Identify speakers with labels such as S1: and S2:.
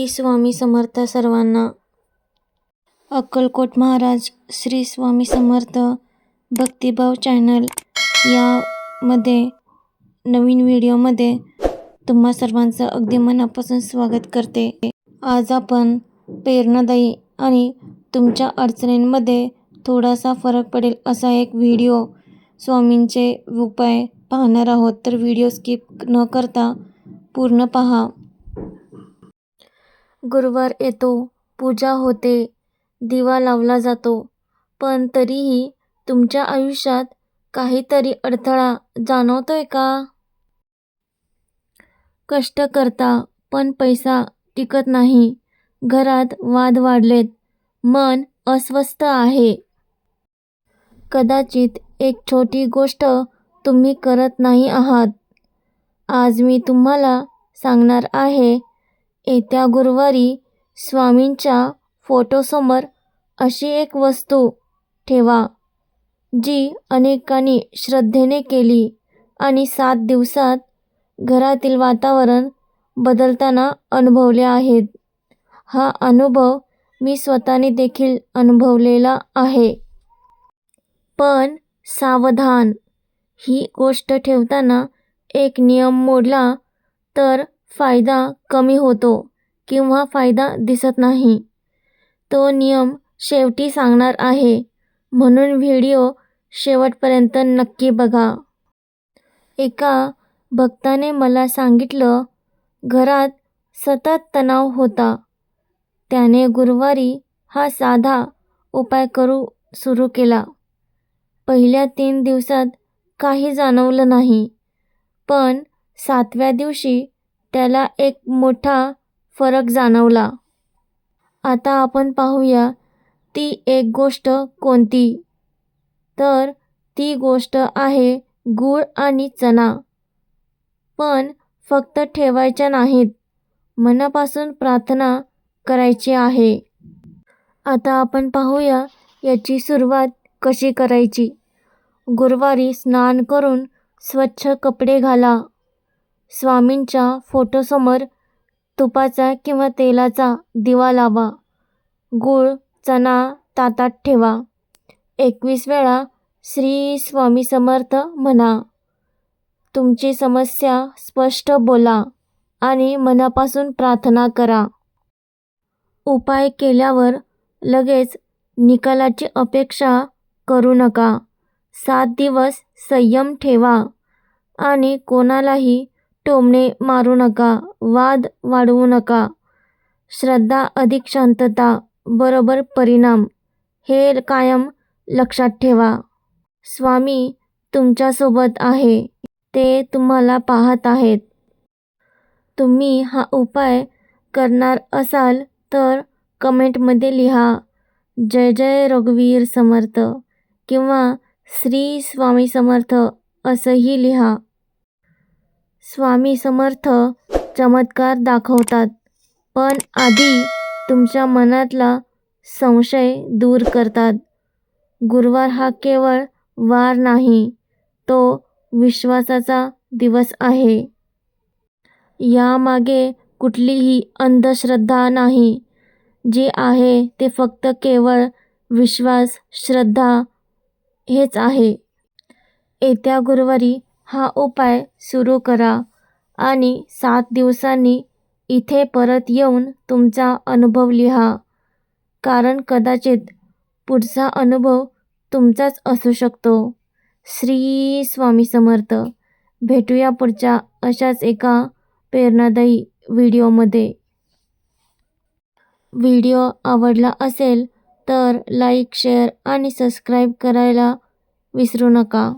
S1: स्वामी समर्थ सर्वांना. अक्कलकोट महाराज श्री स्वामी समर्थ भक्तिभाव चॅनल यामध्ये नवीन व्हिडिओमध्ये तुम्हा सर्वांचं अगदी मनापासून स्वागत करते. आज आपण प्रेरणादायी आणि तुमच्या अडचणींमध्ये थोडासा फरक पडेल असा एक व्हिडिओ स्वामींचे उपाय पाहणार आहोत. तर व्हिडिओ स्किप न करता पूर्ण पहा. गुरुवार येतो, पूजा होते, दिवा लावला जातो, पण तरीही तुमच्या आयुष्यात काहीतरी अडथळा जाणवतोय का? कष्ट करता पण पैसा टिकत नाही, घरात वाद वाढलेत, मन अस्वस्थ आहे. कदाचित एक छोटी गोष्ट तुम्ही करत नाही आहात. आज मी तुम्हाला सांगणार आहे, येत्या गुरुवारी स्वामींच्या फोटोसमोर अशी एक वस्तू ठेवा, जी अनेकांनी श्रद्धेने केली आणि 7 दिवसात घरातील वातावरण बदलताना अनुभवले आहेत. हा अनुभव मी स्वतःने देखील अनुभवलेला आहे. पण सावधान, ही गोष्ट ठेवताना एक नियम मोडला तर फायदा कमी होतो किंवा फायदा दिसत नाही. तो नियम शेवटी सांगणार आहे, म्हणून व्हिडिओ शेवटपर्यंत नक्की बघा. एका भक्ताने मला सांगितलं, घरात सतत तणाव होता. त्याने गुरुवारी हा साधा उपाय सुरू केला. पहिल्या 3 दिवसात काही जाणवलं नाही, पण 7व्या दिवशी त्याला एक मोठा फरक जाणवला. आता आपण पाहूया ती एक गोष्ट कोणती. तर ती गोष्ट आहे गूळ आणि चणा. पण फक्त ठेवायच्या नाहीत, मनापासून प्रार्थना करायची आहे. आता आपण पाहूया याची सुरुवात कशी करायची. गुरुवारी स्नान करून स्वच्छ कपडे घाला. स्वामींच्या फोटोसमोर तुपाचा किंवा तेलाचा दिवा लावा. गूळ, चणा ताटात ठेवा. 21 वेळा श्री स्वामी समर्थ म्हणा. तुमची समस्या स्पष्ट बोला आणि मनापासून प्रार्थना करा. उपाय केल्यावर लगेच निकालाची अपेक्षा करू नका. 7 दिवस संयम ठेवा आणि कोणालाही टोमणे मारू नका, वाद वाढवू नका. श्रद्धा अधिक शांतता बरोबर परिणाम, हे कायम लक्षात ठेवा. स्वामी तुमच्यासोबत आहे, ते तुम्हाला पाहत आहेत. तुम्ही हा उपाय करणार असाल तर कमेंटमध्ये लिहा, जय जय रघुवीर समर्थ किंवा श्री स्वामी समर्थ असंही लिहा. स्वामी समर्थ चमत्कार दाखवतात, पण आधी तुमच्या मनातला संशय दूर करतात. गुरुवार हा केवळ वार नाही, तो विश्वासाचा दिवस आहे. यामागे कुठलीही अंधश्रद्धा नाही. जे आहे ते फक्त केवळ विश्वास, श्रद्धा हेच आहे. येत्या गुरुवारी हा उपाय सुरू करा आणि 7 दिवसांनी इथे परत येऊन तुमचा अनुभव लिहा. कारण कदाचित पुढचा अनुभव तुमचाच असू शकतो. श्री स्वामी समर्थ. भेटूया पुढच्या अशाच एका प्रेरणादायी व्हिडिओमध्ये. व्हिडिओ आवडला असेल तर लाईक, शेअर आणि सबस्क्राईब करायला विसरू नका.